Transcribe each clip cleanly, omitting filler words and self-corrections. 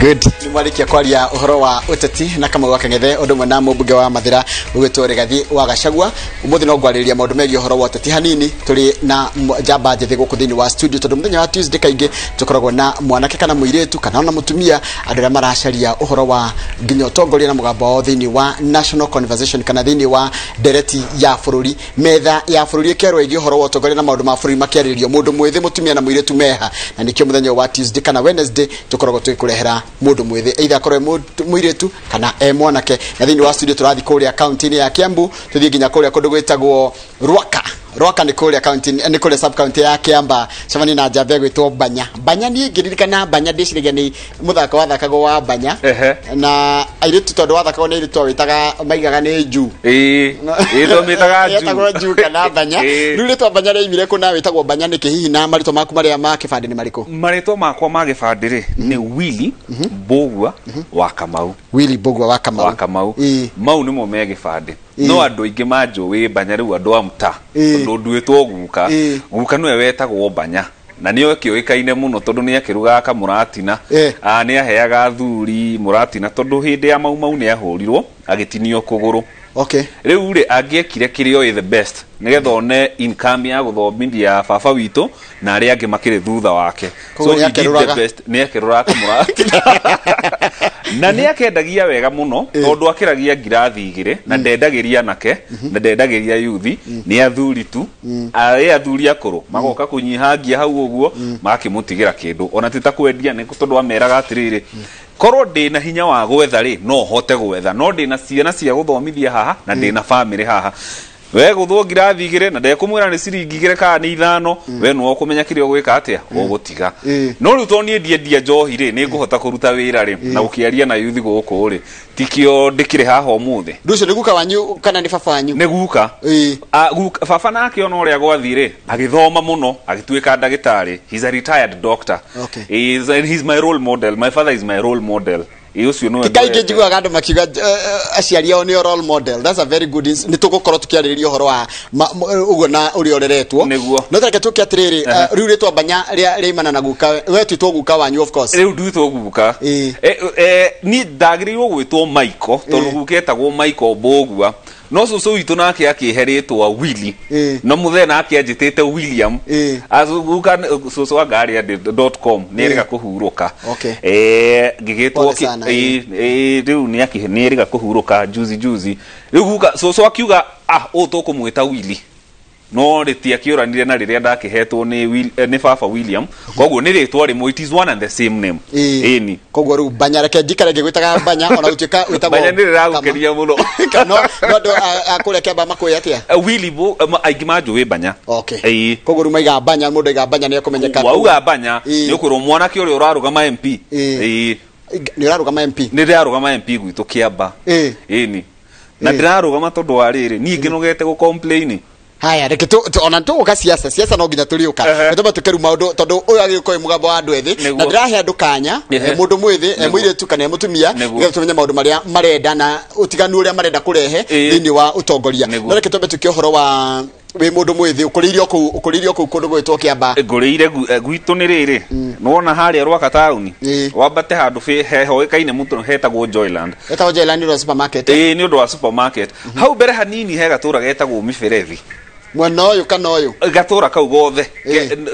Good. Ni mwalikia kwaria uhoro wa uteti na kama waka ngethe undu mwe na mubunge wa Mathira ugwitwo Rigathi wa Gachagua. Umuthi no gwariria maundu megi uhoro wa uteti hanini. Turi na jamba njethi guku thini wa studio tondu muthenya wa Tuesday kaingi tukoragwo na mwanake kana muiretu kana na mutumia andira maracaria uhoro wa nginya utongoria na mugambo thini wa national conversation kana thini wa dereti ya bururi metha ya bururi ikerwo igi uhoro wa utongoria na maundu ma bururi makiaririo mundu mwithi mutumia na muiretu meha na nikio muthenya wa Tuesday kana Wednesday tukoragwo tuikurehera mundu mwithi either korwe muiretu kana mwanake na thini wa studio turathi kuria county ya Kiambu tuthie nginya kuria kundu gwitagwo Rwaka ni kuria county ni kuria sub county ya Kiamba cemani na jambe gwitwo Banya ni ngiririkana Banya ndiciriga ni muthako wa thakago wa Banya na airetu tondu wa thakago ni airetu witaga maigaga ni Ju ito mitaga Ju yetagwo Ju kana Banya riretwo Banya reimire kuna witagwo Banya ni kihihi na marito maku maria ma kibande ni mariko marito makwa ma kibande ri ni Willy Bogwa wa Kamau Willy Bogwa wa Kamau mau ni mo me kibande no andu ingi manjuwi Banya riu andu amta ndu ndwitwo guka niwe wetagwo Banya na niyo kioikaine muno tondu ni akiruga ka muratina ni aheaga thuri muratina tondu hindi ya mau ni ahurirwo agitinio kuguru riu ri angiekire kirio the best nigetha one income ya guthomithia baba witu na ari angi makire thutha wake so he did the best ni akirura ka muratina na ni akendagia wega muno tondu akiragia ngirathi igire na ndendagiria nake na ndendagiria yuthi ni athuri tu athuri akuru magoka kunyihangia hau uguo makimutigira kindu ona titakwendia ni tondu ameraga atiriri korwo ndina hinya wa gwetha ri no hote gwetha no ndina ciana cia guthomithia haha na ndina family haha we guthwo ngirathi igire na ndekumwira ni ciringi igire kana ni ithano we no ukumenya kirio gwika atia ugutiga no riu to nie ndie njohi ri ni nguhota kuruta wira ri na ukiaria na yuthi guku ri tikio ndikire haha umuthi nducio ni guka wanyu kana ni baba wanyu ni guka baba nake ona uria gwathire agithoma muno agituika ndagitari he's a retired doctor he's my role model my father is my role model ucio no kainge njiguaga andu makiuga aciari ao ni role model that's a very good ni tugukorwo tukiaririria uhoro wa ugo na uri oreretwo no tareke tuki atiriri riu ritwa Banya ria imana na guka we twitwo guka wanyu of course riu ndwitwo guka ni ndagiriirwo gwitwo Michael tondu guketagwo Michael Bogwa no so witu nake akiheretwa Willy no muthena akianjitite William azuguka so agaria.com neriga kuhuruka ngigitwo riu ni akiheneriga kuhuruka juzi riu guka so akiuga tukumwita Willy no riti akioranire na riria ndakihetwo ni baba William koguo ni ritwa rimwe it is one and the same name ni koguo ru Banya reke ndikare ngigwitaga Banya ona gutuika witagwo Banya ni riragukeria muno no ndo akure kamba makoya atia Willy aingi manjuwi Banya koguo ru maiga Banya mundu aiga Banya ni akumenyeka wauga Banya ni ukurwo mwanake uri urarugama MP ni urarugama MP ni ndirarugama MP gwitu Kiamba ni na ndirarugama tondu wa riri ni nginogete gu complain haya reke ona tuka siasa no nginya turiuka ndoba tukeru maundu tondu uyu agikoi mugambo wa andu ethi na ndirahe andu kanya mundu mwithi muiretu kana mutumia ngetha tumenya maundu maria marenda na utiganu uria marenda kurehe thini wa utongoria no reke tumbe tukihoro wa we mundu mwithi ukuririo ku kundu gwitwo Kiamba nguriire gwitu ni riri nona haria Rwaka town wambate handu hehoikaine mutu hetagwo Joyland ro supermarket ni undu wa supermarket hau mbere hanini he gatura getagwo Miberethi mwena uyu kana uyu gatura kau gothe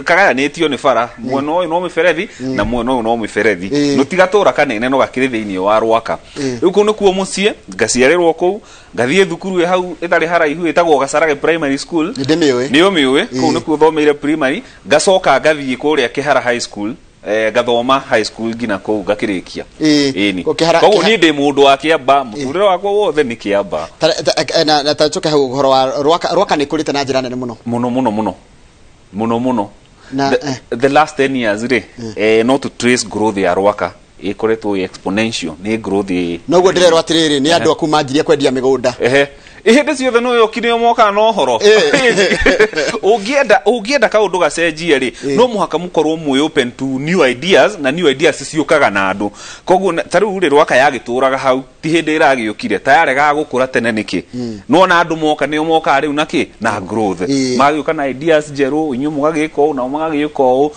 kagayanitio ni bara mwena uyu no Miberethi na mwena uyu no Miberethi no tigatura kanene no gakiri thiini wa Rwaka riu ku nikuo mucie ngaciarirwo ku ngathie thukuru hau itari haraihu itagwo Gasarage primary school ni omiwe ku nikuo thomeire primary gacoka ngathie kuria Kihara high school gathoma high school ngina ku gakirikia ni koguo ni ndi mundu wa Kiamba muturire wakwa wothe ni Kiamba na tachuke hau horo wa Rwaka ni kurite na njira nene muno the last 10 years not to trace growth ya Rwaka ikoretwo exponential ni growth no go ndirero atiriri ni andu akuma njiria kwendia migunda ihinde ciothe no yokire moka no horo ugienda kaundu gacenjie ri no muhaka mukorwo mwe open to new ideas na new ideas ciukaga na andu koguo tariu ri Rwaka yagituraga hau ti hindi iragiukire tayari ga gukura tene niki no na andu moka ni moka riu naki na growth magiuka na ideas jeru inyu mugagiko na mugagiko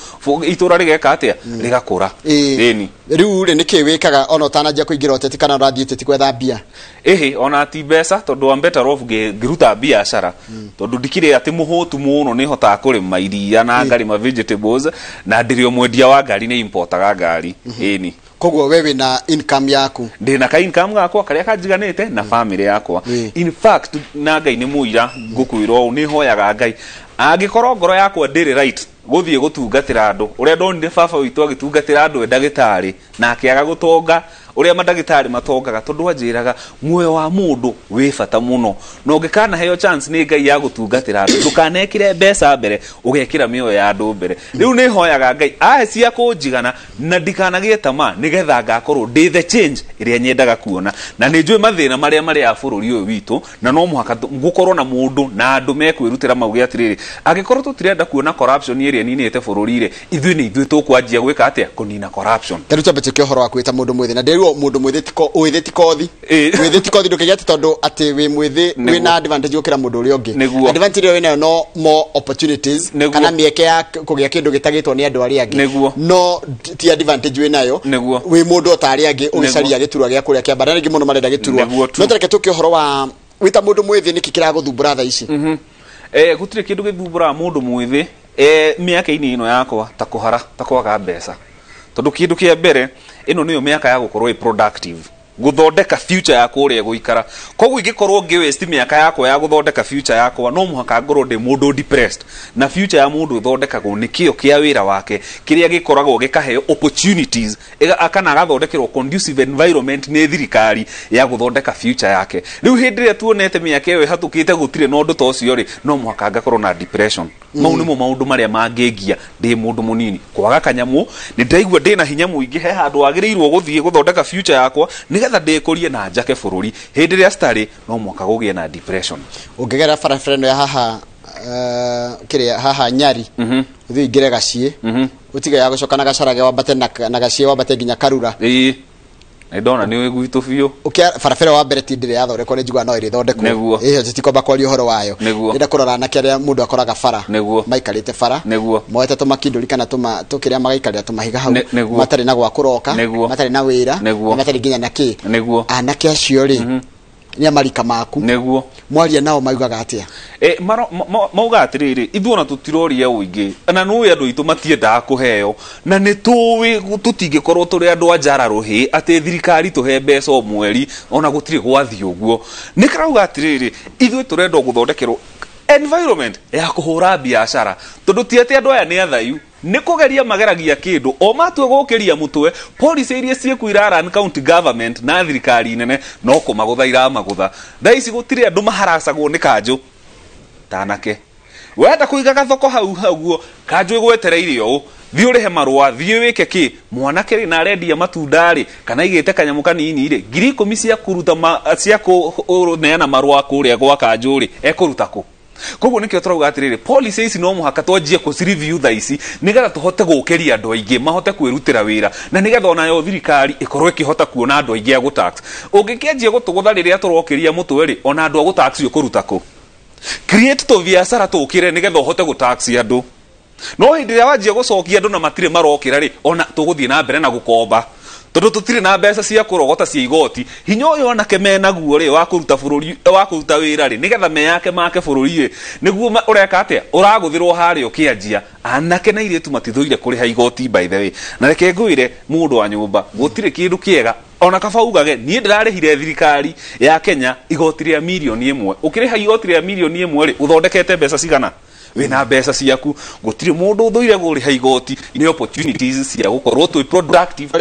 itura rigeka atia rigakura ni riu ri niki wikaga ona utanajia kuingira uteti kana urathie uteti kwetha mbia ona ti mbeca tondu wa better off ngiruta biashara tondu ndikire ati muhutu muno ni hotaga kurima iria na ngarima vegetables na ndiri omwendia wa ngari ni importaga ngari ini koguo wewe na income yaku ndina ka income gakwa karia kanjiganite na family yakwa in fact na ngai ni muira ngukwirwo ni hoyaga ngai angikorwo ngoro yakwa ndiri right guthie gutungatira andu uria ndonire baba witu agitungatira andu ndagitari na akiaga gutonga uria mandagitari matongaga tondu anjiraga muoyo wa mundu wi bata muno no ngikana heyo chance ni ngai ya gutungatira andu ndukanekire mbeca mbere ugekira mioyo ya andu mbere riu ni hoyaga ngai cia kunjigana na ndikanagie tama nigetha ngakorwo ndi the change iria nyendaga kuona na ni njui mathina maria ya bururi uyu witu na no muhaka ngukorwo na mundu na andu mekwirutira mauge atiriri agikorwo tutirenda kuona corruption iria ninite bururi ire ithui tukwanjia gwika atia kunina corruption taruta bete kyo horo wa kwita mundu mwithi na nderu mundu mwithi tiko uithi kothi mwithi kothi ndukigeti tondu ati wi mwithi wina advantage ukira mundu uri ungi advantage wina no more opportunities kana mieke ya kugia kindu gitagitwo ni andu ari angi no ti advantage wina yo wi mundu otari angi ugicaria giturwa gya kuria kia badana ngi mundu marenda giturwa no tareke tukio horo wa wita mundu mwithi niki kiraguthumbura tha ici gutire kindu githumbura mundu mwithi miaka-ini ino yakwa ta kwaga mbeca tondu kindu kia mbere ino niyo miaka ya gukorwo productive guthondeka future yakwa uria guikara koguo ingikorwo ngi waste miaka yakwa ya guthondeka future yakwa no muhaka ngorwo ndi mundu depressed na future ya mundu thondekagwo ni kio kia wira wake kiria gikoragwo gikaheo opportunities akana agathondekerwo conducive environment ni thirikari ya guthondeka future yake riu hindire tuonete miaka iyo hatukite gutire no ndu tocio ri no muhaka ngakorwo na depression mau nimo maundu maria mangingia ndi mundu munini kwaga kanyamu ni ndaigua ndina hinya muingi he handu agirirwo guthie guthondeka future yakwa nigetha ndikurie na njake bururi hindi ria stari no mwaka gugie na depression ungegera farafrendo ya haha kiria haha Nyari uthi ingire Gacie utiga ya gucokana gacarage wambate na Gacie wambate nginya Karura ndona ni gwitũ biũ ukia farafara wa mbere ti ndire yathondekwo ni njugana no iri thondekwo titikomba kwaria uhoro wayo nda kurora na kiria mundu akoraga fara maikarite fara moete tumakinduri kana tukiria magaikarira tumahiga hau matari na gwa kuroka matari na wira matari nginya na ki anake acio ri ni amarika maku mwaria nao maugaga atia mauga atiriri ithuona tutiroria uingi na no andu itu matiendaga kuheo na ni tuwi tutingikorwo turi andu ajara ruhi ati thirikari tuhe mbeca o mweri ona gutiri gwathi uguo ni karauga atiriri ithu turenda guthondekerwo environment ya kuhura biashara tondu ti ati andu aya ni athayu ni kugeria mageragia kindu o matwe gukiria mutwe police iria ciekuira ran county government na thirikari nene no kumaguthaira magutha thaici gutire andu maharacagwo ni kanju tanake wenda kuiga gathoko hau kanju igwetereire o thi urihe marua thi wike ki mwanake ri na redia matundari kana igite kanyamu kanini ri 10,000 cia kuruta cia kuneana marua kuria gwa kanju ri ekuruta ku koguo nikio turauga atiriri policy ici no muhaka twanjie ku review tha ici nigetha tuhote gukiria andu aingi mahote kwirutira wira na nigetha ona yo thirikari ikorwo ikihota kuona andu aingi agu tax ungikianjie gutugutha riria turokiria mutwe ri ona andu agu tax ukuruta ku create to biashara tukire nigetha uhote gu tax andu no hindi ya wanjie gucokia andu na matire marokira ri ona tuguthie na mbere na gukomba tondu tutire na mbeca cia kurogota cia igoti hinya uyu onake menaguo ri wa kuruta bururi wa kuruta wira ri nigetha me yake make bururi ri niguo ureka atia uraguthirwo hari ukianjia anake na iritu matithuire kuriha igoti by the way na reke ngwire mundu wa nyumba gutire kindu kiega ona kabaugage nie ndirarihire thirikari ya Kenya igoti ria milioni 1 ukiriha igoti ria milioni 1 ri uthondekete mbeca cigana wina mbeca ciaku gutire mundu uthuire kuriha igoti ni opportunities cia gukorwo twi productive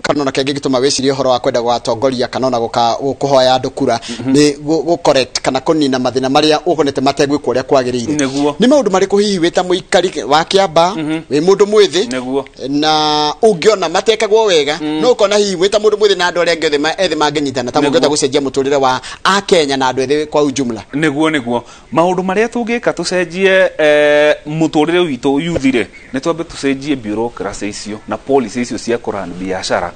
kanona kenge gituma wecirie horo wa kwenda gwatongoria kanona gukuhoya andu kura ni gukorect kana kunina mathina maria ugonete mategwikwo uria kwagirire ni maundu mariku hihi wita muikari wa Kiamba wi mundu mwithi na ungiona matekagwo wega no ukona hihi wita mundu mwithi na andu aria ngethe ethi mangenyitana ta mungeta gucenjia muturire wa a Kenya na andu ethi kwa ujumla niguo maundu maria tungika tucenjie muturire witu yuthire ni twambe tucenjie bureaucracy icio na policy icio cia kuran biashara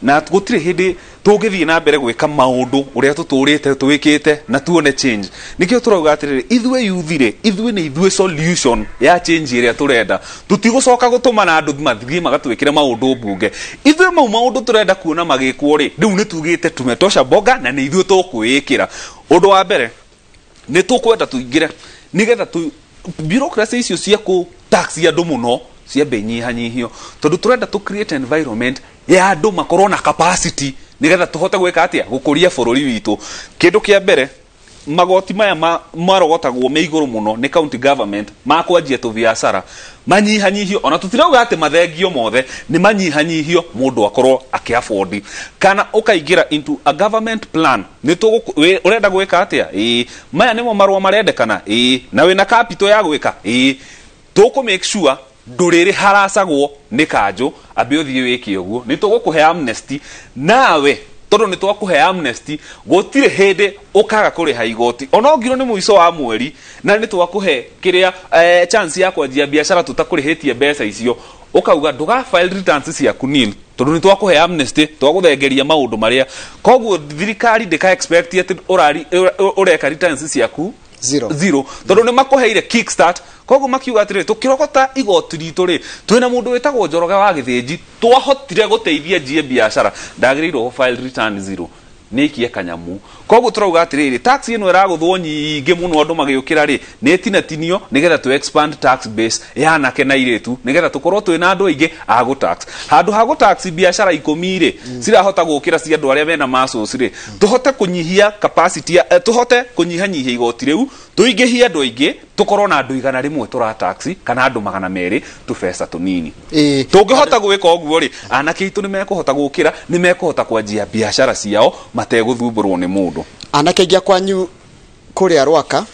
na gutire hindi tungithie na mbere gwika maundu uria tuturite twikite na tuone change nikio turauga atiriri ithwe yuthire ithwe ni ithwe solution ya change iria turenda tutigucoka gutuma na andu mathie magatwikire maundu mbunge ithwe maundu turenda kuona magikwo ri riu ni tugite tumetosha boga na ni ithwe tukwikira undu wa mbere ni tukwenda tuingire nigetha tu bureaucracy icio cia ku tax andu muno cia benyihanyihio tondu turenda tu create environment ya andu makorwo na capacity nigetha tuhote gwika atia gukuria bururi witu kindu kia mbere magoti maya marogotagwo me iguru muno ni county government makwanjia tu biashara manyihanyihio ona tutirauga ati mathengio mothe ni manyihanyihio mundu akorwo akiafford kana ukaigira into a government plan ni tu urenda gwika atia maya nimo marwa marendekana na wina capital ya gwika tuku make sure nduriri haracagwo ni kanjo ambe uthie wiki uguo ni tugukuhe amnesty nawe tondu ni twakuhe amnesty gutire hindi ukaga kuriha igoti ona ngiro ni muico wa mweri na ni twakuhe kiria chance ya kwanjia biashara tutakurihitie mbeca icio ukauga nduga file returns ciaku nil tondu ni twakuhe amnesty twaguthengeria maundu maria koguo thirikari ndika expect ati ureka returns ciaku zero tondu ni makuheire kickstart koguo makiuga atire tukirogota igoti ritu ri twina mundu wetagwo Njoroge wa Githinji twahotire guteithia njie biashara ndagiriirwo file return zero nikie kanyamu koguo turauga atire tax ino iraguthwo nyingi muno andu magiukira ri netinatinio nigetha tu expand tax base yana ke na iretu nigetha tukorwo twina andu aingi agu tax handu hagu tax biashara 10 ri cirahota gukira cia andu aria mena masos ri tuhote kunyihia capacity tuhote kunyihanyihia igoti riu tuingihia andu aingi tukorwo na andu 100 tura tax kana andu 200 tubesa tunini tungihota gwika uguo ri anake itu nimekuhota gukira nimekuhota kwanjia biashara ciao mateguthumbũrwo ni mundu anake ngia kwanyu kuria Rwaka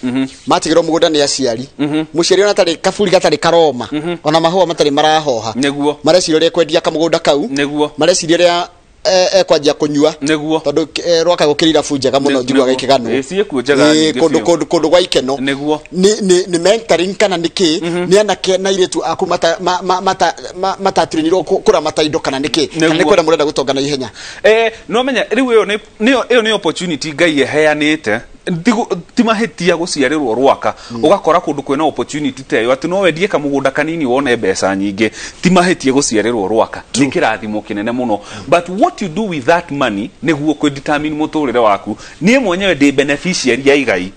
matigirwo mugunda ni aciari muciari ona tari kaburi gatari karoma ona mahua matari marahoha neguo mareciria ria kwendia kamugunda kau neguo mareciria ria kwanjia kunyua neguo tondu Rwaka gukirira bunjaga muno njiguaga ikigano ciĩkuo njega nyingĩ kundu gwa ikeno neguo ni mentoring kana niki ni anake na iretu aku matatirĩnirwo kuramata indo kana niki kana ni kwenda murenda gutongana ihenya no menya riu iyo ni opportunity Ngai eheanite timahitia guciarirwo Rwaka ugakora kundu kwena opportunity teyo ati no wendie kamugunda kanini wone mbeca nyingi timahitie guciarirwo Rwaka ni kirathimo kinene muno but what you do with that money niguo ku determine muturire waku nie mwenyewe ndi beneficiary ya igai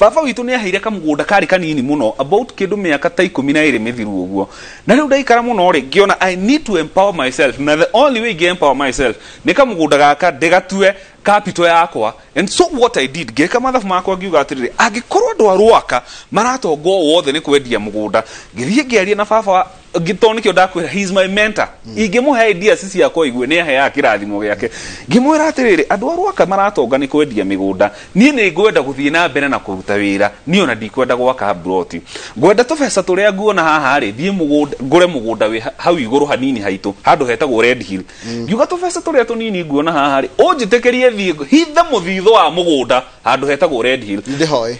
baba witu ni aheire kamugunda kari kanini muno about kindu miaka ta 12 mithiru uguo na riu ndaikara muno ri ngiona I need to empower myself na the only way I empower myself ni kamugunda gaka ndigatue capital yakwa and so what I did geka mathafu makwa ngiuga atiriri angikorwo andu a Rwaka maratongo wothe ni kwendia mugunda ngithie ngiaria na baba ngitonikio ndakwira he is my mentor ingimuhe ideas cia kwa igwe ni ahe akirathimo giake ngimwira atiriri andu a Rwaka maratonga ni kwendia migunda nie ni ngwenda guthie na mbere na kuruta wira ni ona ndikwenda gwaka broti ngwenda tubesa turia nguona haha ri thie mugunda ngure mugunda wi hau iguru hanini haitu handu hetagwo Red Hill ngiuga tubesa turia tunini nguona haha ri unjitekerie hithe muthitho wa mugunda handu hetagwo Red Hill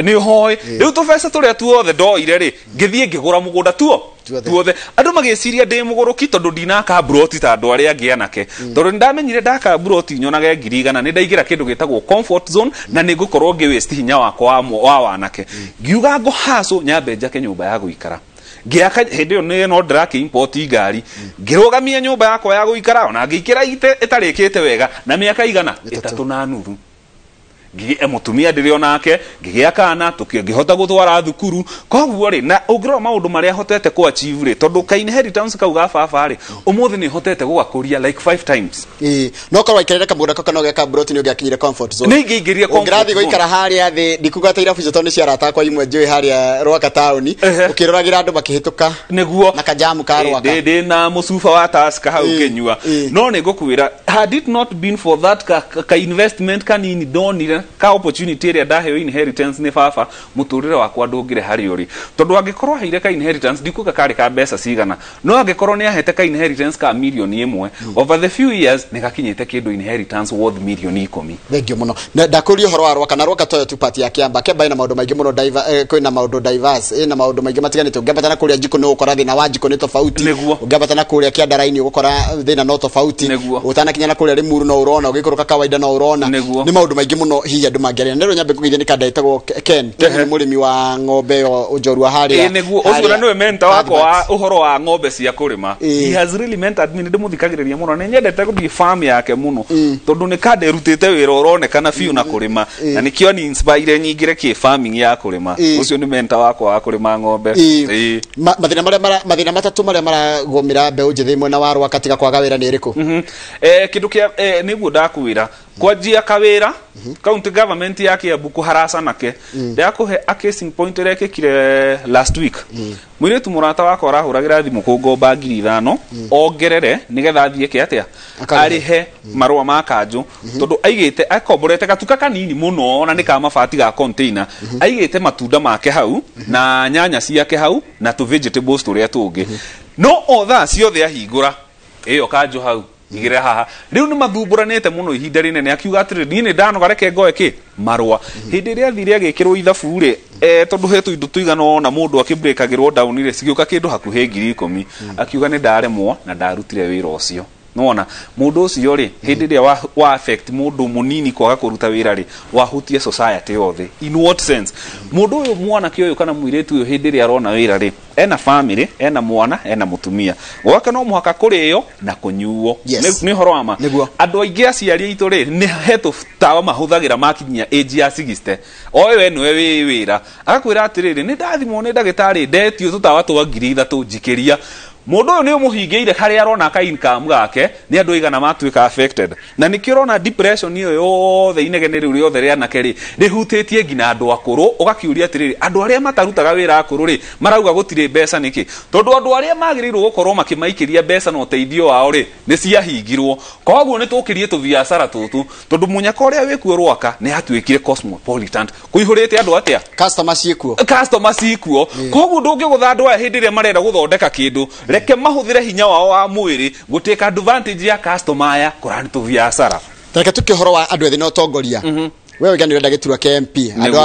ni hoi riu tubesa turia tuothe ndoire ri ngithie ngigura mugunda tuothe andu magiciria ndi muguruki tondu ndinaka broti ta andu aria angi anake tondu ndamenyire ndaka broti nyonage 100 ni ndaigira kindu gitagwo comfort zone na ni ngukorwo ngi waste hinya wakwa wa wanake ngiuga ngo haso nyambe njake nyumba ya guikara ngiaka hindi yo no drake import ngari ngirugamia nyumba yakwa ya guikara ona ngikira ite itarikite wega na miaka igana 3.5 ngie mutumia ndiri onake ngigia kana tukihota gutwara thukuru koguo ri na ungiro maundu maria hotete ku achieve ri tondu ka inheritance kauga baba ri umuthi ni hotete gugakuria like 5 times no korwa ikirere kamugunda kana geka broti ni ungiakinyire comfort zone ni ngiingiria comfort ngrathi guikara haria thi ndikuga ta irabu citoni cia rata kwa imwe njui haria Rwaka town ukiruragira andu makihituka neguo na kajamu ka Rwaka ndi na musufa wa taska hau kenyua no ni ngukwira had it not been for that ka investment kanini donire ka opportunity ĩrĩa ndaheo inheritance nĩ baba mũtũrĩre wakwa ndũngĩre harĩ ũrĩ tondũ angĩkorwo aheire ka inheritance ndikuga karĩ ka mbeca cigana no angĩkorwo nĩ ahete ka inheritance ka milioni 1 over the few years nĩ gakinyĩte kĩndũ inheritance worth milioni 10 thengio mũno ndakũria ũhoro wa Rwaka na Rwaka toyo tu party ya Kiamba Kiamba ina maũndũ maingĩ mũno kwĩna maũndũ diverse ina maũndũ maingĩ matiganĩte ũngĩambata na kũrĩa Njiko nĩ ũgũkora thĩna wa Njiko nĩ tofauti ũngĩambata na kũrĩa Kĩandaraini ũgũkora thĩna no tofauti ũtanakinya na kũrĩa Limuru no ũrona ũgĩkũrũka kawaida no ũrona nĩ maũndũ maingĩ mũno hihi andũ mangĩarĩa nero nyambe kũgeithia nĩ kanda ĩtagwo Ken mũrĩmi wa ng'ombe Njorua harĩa nĩguo ũcio nĩwe mentor wakwa wa ũhoro wa ng'ombe cia kũrĩma he has really mentored me ndĩmũthikagĩrĩria mũno nĩ nyendete gũthiĩ farm yake mũno tondũ nĩ kanda ĩrutĩte wĩra ũronekana biũ na kũrĩma na nĩkĩo ni inspire nyingĩre kĩ farming ya kũrĩma ũcio nĩ mentor wakwa wa kũrĩma ng'ombe mathĩna matatũ marĩa maragũmĩra mbeũ njĩthĩ mwena wa Rwaka tiga kwaga wĩra nĩ ĩrĩkũ kĩndũ kĩa nĩguo ndakwĩra kwanjia kawĩra county government ya Kiambu kũharaca nake ndakũhe a case point ĩrĩa ĩkĩkire last week mũirĩtu mũrata wakwa arahũragĩra thimũ kũngomba 5,000 ongerere nĩgetha athiĩ atĩa arĩhe marũa ma kanjũ tondũ aigĩte akomborete gatuka kanini mũno na nĩ ka mabati ga container aigĩte matunda make hau na nyanya ciake hau na tũ vegetables tũrĩa tũngĩ no otha ciothe ahingũra ĩyo kanjũ hau igire haha riu ni mathumburanite muno ihinda rinene akiuga atiri ni ndanoga reke ngoe ki marwa hindi ria thire agikirwo ithabu ri tondu hetu indo tuigana na mundu akibreakagirwo down ri cigioka kindu hakuhe 10,000 akiuga ni ndaremwo na ndarutire wira ucio nona mundu ucio ri hindi ria wa affect mundu munini kwaga kuruta wira ri wahutie society yothe in what sense mundu uyu mwana kioyo kana muiretu uyu hindi ria arona wira ri ena family ena mwana ena mutumia gwaka no muhaka kuriyo na kunyuo ni horo ama andu aingi aciari itu ri ni hetu tawa mahuthagira makinyia age ya 60 owe niwe wi wira akakwira atiriri ni ndathimo ni ndagitari ndetio tutawa twa 3,000 njikiria mundu uyu ni umuhingeire kari arona ka income gake ni andu igana matuika affected na nikirona depression iyo yothe inegene riu yothe ria nakeri rihutitie ngina andu akuru ugakiuria atiriri andu aria matarutaga wira akuru ri marauga gutire mbeca niki tondu andu aria magirirwo gukorwo makimaikiria mbeca no teithio wao ri ni ciahingirwo koguo ni tukirie tu biashara tutu tondu munyaka uria wikuo Rwaka ni atuikire cosmopolitan kuihurite andu atia customer ciikuo koguo ndungigutha andu aya hindi ria marenda guthondeka kindu reke mahuthire hinya wao wa mwiri guteka advantage ya customer ya kurani tu biashara reke tukihoro wa andu ethĩ no tongoria wewe gani urenda giturwa KMP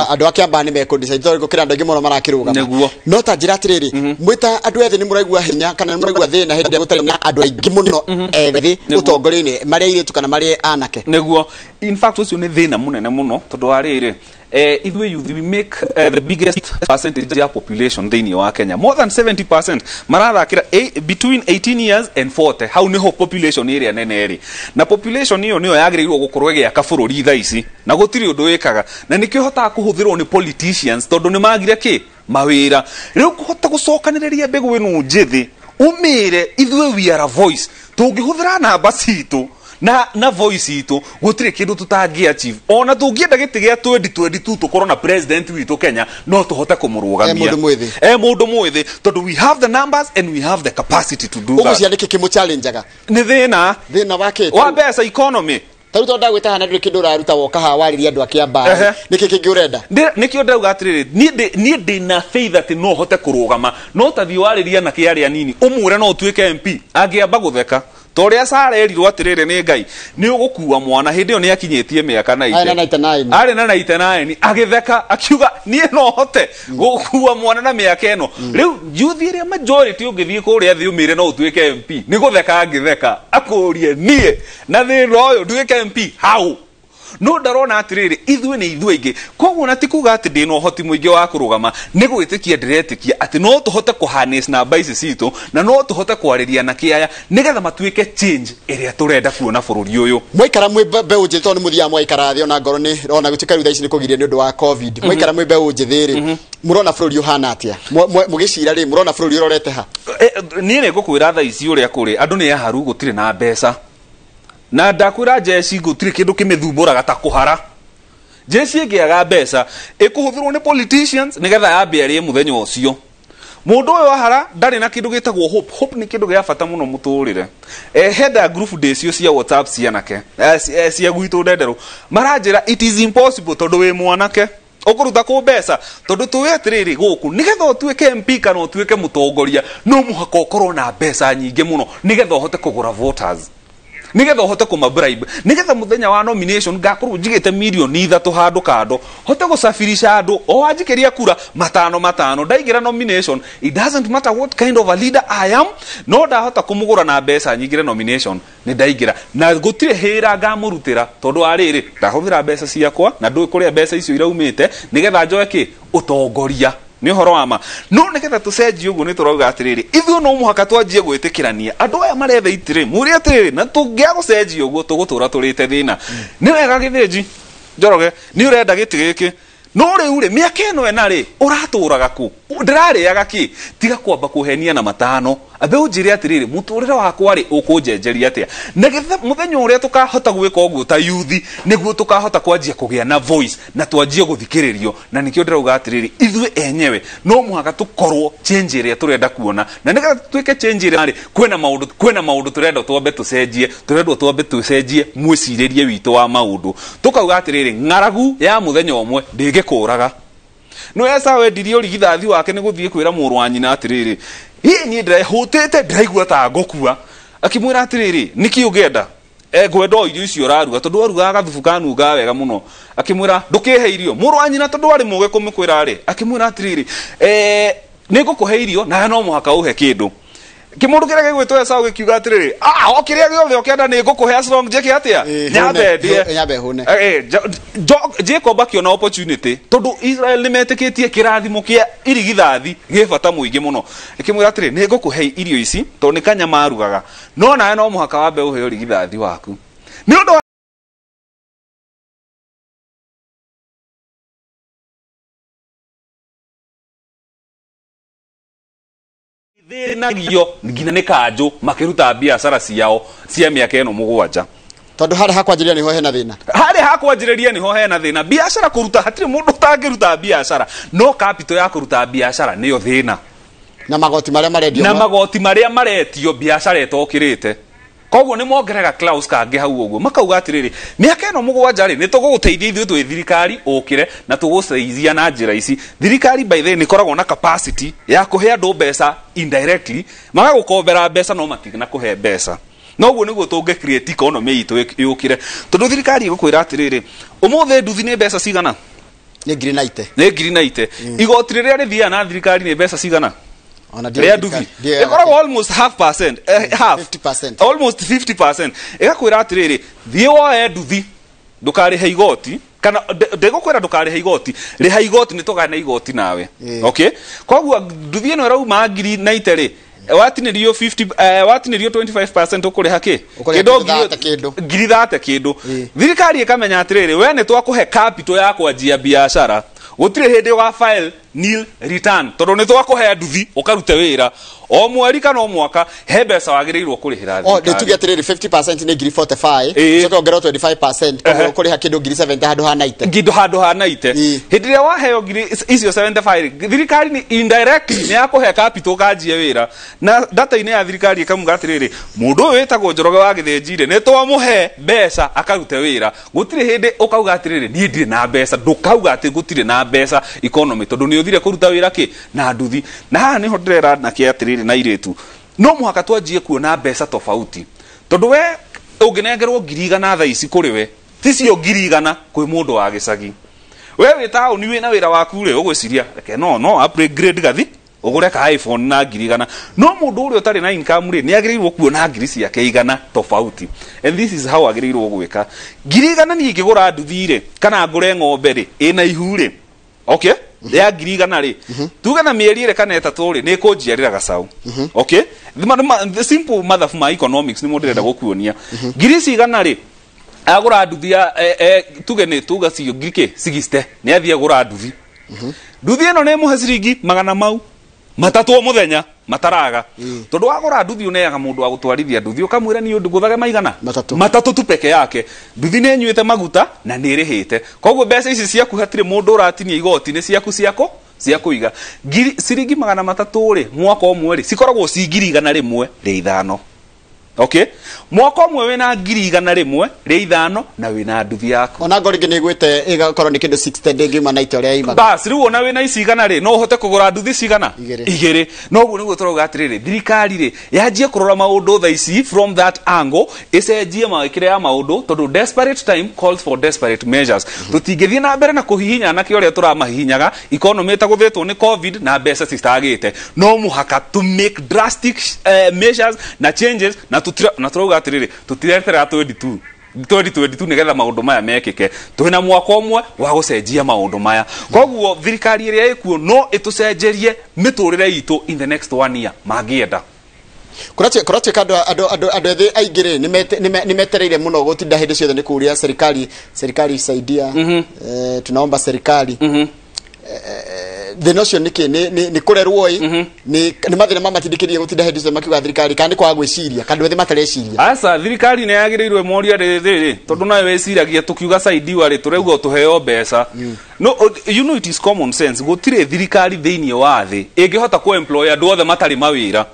andu Kiamba ni mekundisa ithori gukira andu angi muno marakirugama no ta njira atiriri mwita andu ethĩ ni muraigua hinya kana ni muraigua thina hindi ya gutari na andu aingi muno ethĩ utongoria-ini maria iritu kana maria anake neguo in fact ucio ni thina munene muno tondu ariri ithuĩ youth we make the biggest percentage of population thĩinĩ wa Kenya more than 70% marathakĩra between 18 years and 40 hau niho population ĩrĩa nene ĩrĩ na population iyo niyo yagĩrĩirwo gũkorwo ĩgĩaka bũrũri thaa ici na gũtirĩ ũndũ wĩkaga na nĩkĩo hotaga kũhũthĩrwo nĩ politicians tondũ nĩ magire kĩ mawĩra rĩu kũhota gũcokanĩrĩria mbegũ ĩno njĩthĩ umĩre ithuĩ we are a voice tũngĩhũthĩra namba citũ na voice itu gutire kindu tutangi achieve ona tungienda giti gia 2022 tukorwo na president witu Kenya no tuhote kumurugamia mundu mwithi tondu we have the numbers and we have the capacity to do that ugucia niki kimu challengeaga ni thina wake wa mbeca economy taruto ndagwita hana nduri kindu raruta woka hawariria andu akiamba niki kingi urenda nikio ndauga atiriri ni ndina faith ati no hote kurugama no tathi wariria na kiaria nini umure no tuike MP angiamba gutheka toria Sara erirwo atiriri ni Ngai ni ugukua mwana hindi yo ni akinyitie miaka 90 ari na 99 agitheka akiuga ni no hote gukua mwana na miaka eno riu youth iria majority ungithie kuria thi umire no utuike MP ni gutheka angitheka akurie nie na thina uyu nduike MP how no ndarona atiriri ithuĩ nĩ ithuĩ ingĩ koguo na ti kuga atĩ ndĩ na ũhoti mũingĩ wa kũrũgama nĩ gwĩtĩkia ndĩretĩkia atĩ no tũhote kũharness namba ici citũ na no tũhote kwarĩria na kĩaya nĩgetha matuĩke change ĩrĩa tũrenda kuona bũrũri ũyũ mwaikara mwĩ mbeũ njĩthĩ tondũ nĩ mũthia mwaikara thĩ ona ngoro nĩ rona gũtuĩka rĩu thaa ici nĩ kũgiria nĩ ũndũ wa covid mwaikara mwĩ mbeũ njĩthĩ rĩ mũrona bũrũri ũhana atĩa mũgĩcira rĩ mũrona bũrũri ũrorete ha niĩ nĩ ngũkwĩra thaa ici ũrĩa kũrĩ andũ nĩ aharu gũtirĩ na mbeca na ndakwira jeshi gutire kindu kimethumburaga ta kuhara jeshi ngiaga mbeca ikuhuthirwo ni politicians nigetha yambe ari muthenya ucio mundu uyu ahara ndari na kindu gitagwo hope ni kindu gya bata muno muturire henda group days cio cia WhatsApp cianake cia gwitu ndenderu maranjira it is impossible tondu wi mwanake ukuruta ku mbeca tondu tuwe atiriri guku nigetha utuike MP kana utuike mutongoria no muhaka ukorwo na mbeca nyingi muno nigetha uhote kugura voters nigetha uhote kuma bribe nigetha muthenya wa nomination ngakorwo njigite milioni 3 handu kando hote gusafirisha andu o anjikiria kura matano ndaigira nomination it doesn't matter what kind of a leader I am no ndahota kumugura na mbeca nyingire nomination ni ndaigira na gutire hira ngamurutira tondu ariri ndahuthira mbeca ciakwa na ndui kuria mbeca icio iraumite nigetha njoe ki utongoria ni horo wama no nigetha tucenjie uguo ni turauga atiriri ithuo no muhaka twanjie gwitikirania andu aya maretha itire muri atiriri na tungia gucenjia uguo tugutura turite thina ni wega githinji Njoroge ni urenda giti giki no riu ri miaka eno ena ri uraturaga ku ndirariaga ki tiga kwamba kuhenia na matano abe unjire atiriri muturire wakwa ri ukunjenjeria atia nigetha muthenya uria tukahota gwika uguo ta youth niguo tukahota kwanjia kugia na voice na twanjie guthikiririo na nikio ndirauga atiriri ithuĩ enyewe no muhaka tukorwo change iria turenda kuona na nigetha tuike change iria ri kwena maundu turenda twambe tucenjie mwiciririe witu wa maundu tukauga atiriri ng'aragu ya muthenya omwe ndingikuraga no esa wendirie urigithathi wake ni guthie kwira muru wa nyina atiriri ni ndirehutite ndiraigua ta ngokua akimwira atiriri niki ugenda ngwenda irio icio raruga tondu aruga gathubu kanunga wega muno akimwira ndukihe irio muru wa nyina tondu ari muge kumikwira ri akimwira atiriri nigukuhe irio na no muhaka uhe kindu kimundu kiria gigwitwo esa ugikiuga atiriri okiria giothe okienda ni ngukuhe as long jeke atia nyambe hune Jacob akiona opportunity tondu Israel nimetikitie kirathimo kia irigithathi gibata muingi muno ikimwira atiri ni ngukuhe irio ici tondu ni kanyama arugaga no nawe no muhaka wambe uhe irigithathi waku ni undu thĩnagio ngina nĩ kanjũ makiruta biacara ciao cia mĩaka ĩno mũgwanja tondu hari hakwanjiria niho hena thina niho hena thina biacara kuruta hatire mundu tangiruta biacara no capital ya kuruta biacara niyo thina na magoti maria maretio biacara etokirite koguo ni mongerega Klaus kange hau uguo makauga atiriri miaka eno mugwanja ri ni tuguteithia ithuĩ twi thirikari ukire na tuguceithia na njira ici thirikari by the way ni koragwo na capacity ya kuhe andu mbeca indirectly magagukombera mbeca no matigna kuhe mbeca noguo niguo tunge create economy itu yukire tondu thirikari igukwira atiriri umuthe nduthi ni mbeca cigana ni ngiri 90 igoti riria rithia na thirikari ni mbeca cigana ona dia nduthi ikoragwo almost 50%, almost 50%. Igakwira atiriri thie woe nduthi ndukarihe igoti kana ndegukwira ndukarihe igoti riha igoti ni tugana igoti nawe okay koguo nduthi eno rauma ngiri 90 ri watinirio 50 watinirio 25% ukuriha ki ngiri 30 kindu thirikari ikamenya atiriri we ni twakuhe capital ya kwanjia biacara gutire hindi wa file nil return tondu ni twakuhe nduthi ukarute wira o mweri kana o mwaka he mbeca wagirirwo kurihira thirikari tuge atiriri 50% ni ngiri 45 coka ongerwo 25% kuriha kindu ngiri 70 handu ha 90 hindi ria waheo ngiri icio 75 thirikari ni indirectly ni yakuhe capital kanjie wira na data ine ya thirikari ikamuga atiriri mundu uyu witagwo Njoroge wa Githinjire ni twamuhe mbeca akarute wira gutire hindi ukauga atiriri ni ndire na mbeca ndukauga ati gutire na mbeca economy tondu ni uthire kuruta wira ki na nduthi na haha niho ndirera na ki atiriri na iritu no muhaka twanjie kuona mbeca tofauti tondu we unginengerwo ngiri 100 thaa ici kuri we ticio ngiri 100 kwi mundu wa gicagi we wita ni wina wira waku ri ugwiciria reke no upgrade gathi ugure ka iPhone na ngiri 100 no mundu uri utari na income ri ni agirirwo kuona ngiri ciake 100 tofauti and this is how agirirwo gwika ngiri 100 ni ingigura nduthi ri kana ngure ng'ombe ri ina ihu ri okay ya ngiri 100 ri tuga na mieri ire kana 3 ri ni kunjiarira gacau okay the simple math of economics ni mundu renda gukuonia ngiri 100 ri agura nduthi tuge ni tuga cio ngiri ki 60 ni athie agura nduthi nduthi eno ni muhe ciringi 100 mau matatu muthenya mataraga tondu wagura nduthi uneaga mundu wa gutwarithia nduthi ukamwira ni undu guthage maigana matatu tu peke yake nduthi ni nyuite maguta na ni rihite koguo mbeca ici ciaku hatire mundu uratinia igoti ni ciaku cia kuiga ciringi 300 ri mwaka umwe ri cikoragwo ci 100 ri 5. Okay, mwaka umwe wina 100 ri 5 na wina nduthi yako ona ngoringi ni gwite igakorwo ni kindu 60 ndingi manaita uria imaga bas riu ona wina icigana ri no uhote kugura nduthi cigana igiri no guo niguo turauga atiriri thirikari ri yanjie kurora maundu tha ici from that angle icenjie mawikire ya maundu tondu desperate time calls for desperate measures tutingithie na mbere na kuhihinya na kiuria turamahihinyaga economy ta guthitwo ni covid na mbeca citagite no muhaka to make drastic measures na changes na turauga atiriri tutiretera 2022 nigetha maundu maya mekike twina mwaka umwe wa gucenjia maundu maya koguo thirikari iria ikuo no itucenjerie miturire itu in the next 1 year magienda kurati ando ethe aingire ni metereire muno gutinda hindi ciothe ni kuria serikali isaidia tunaomba serikali the notion ni kurerwo ni mathina mamatindikiriye gutinda hindi ciothe makiuga thirikari kandi kwa gwiciria kandi ethe matareciria asa thirikari ni yagirirwe moria riri tondu nawe weciragia tukiuga saidiwa ri tureuga tuheo mbeca no you know it is common sense gutire thirikari thiini wa thi ingihota ku employ andu othe matari mawira.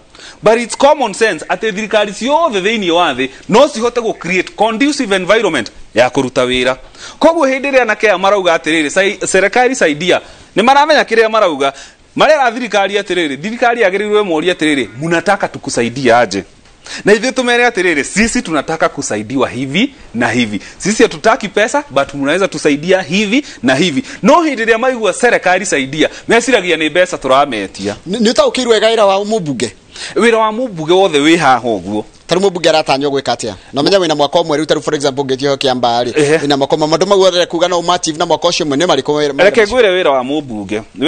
But it's common sense ati thirikari ciothe thiini wa thi no cihote go create conducive environment ya kuruta wira. Koguo hindi ria na kia marauga atiriri serikali saidia ni maramenya kiria marauga marera thirikari atiriri thirikari yagirirwe moria atiriri munataka tukusaidia aje na hivi tumere atiriri sisi tunataka kusaidiwa hivi na hivi sisi hatutaki pesa but mnaweza tusaidia hivi na hivi no hindi ria maigua serikali saidia meciragia ni mbeca turametia ni utaukirwe gaira wa mubunge wira wa mubunge wothe wi haha uguo taru mubunge aratanywo gwika atia no menya wina mwaka umwe riu taru for example ngetio kiamba ri ina makoma maundu mau othe kuga no umative na mwaka ucio mwene mariko reke gwire wira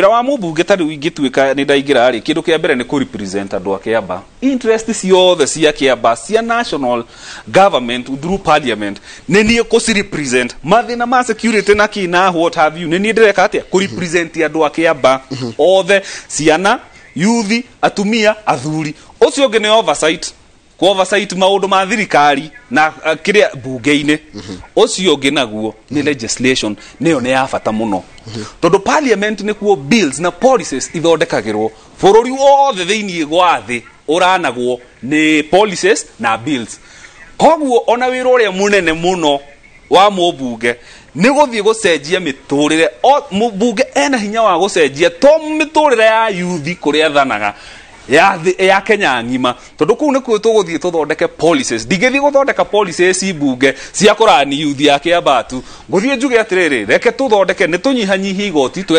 wa mubunge taru ingituika ni ndaingira ri kindu kia mbere ni ku represent andu a Kiamba interest ciothe cia Kiamba cia national government through parliament ni nie ko si represent mathina ma security na kina what have you ni nie ndireka atia ku represent andu a Kiamba othe ciana youth atumia athuri ucio ngi ni oversight maundu ma thirikari na kiria bunge-ini ucio ngi naguo ni legislation niyo ni ya bata muno tondu parliament ni kuo bills na policies ithondekagirwo bururi wothe thiini gwa thi uranagwo ni policies na bills koguo ona wira uria munene muno wa mubunge ni guthie gucenjia miturire mubunge ena hinya wa gucenjia to miturire ya youth kuria thanaga ya Kenya ngima tondu ku ni ku tuguthie tuthondeke policies ndigethi guthondeka policies bunge cia kurani youth ya Kiamba tu nguthie njuge atiriri reke tuthondeke ni tunyihanyihi igoti to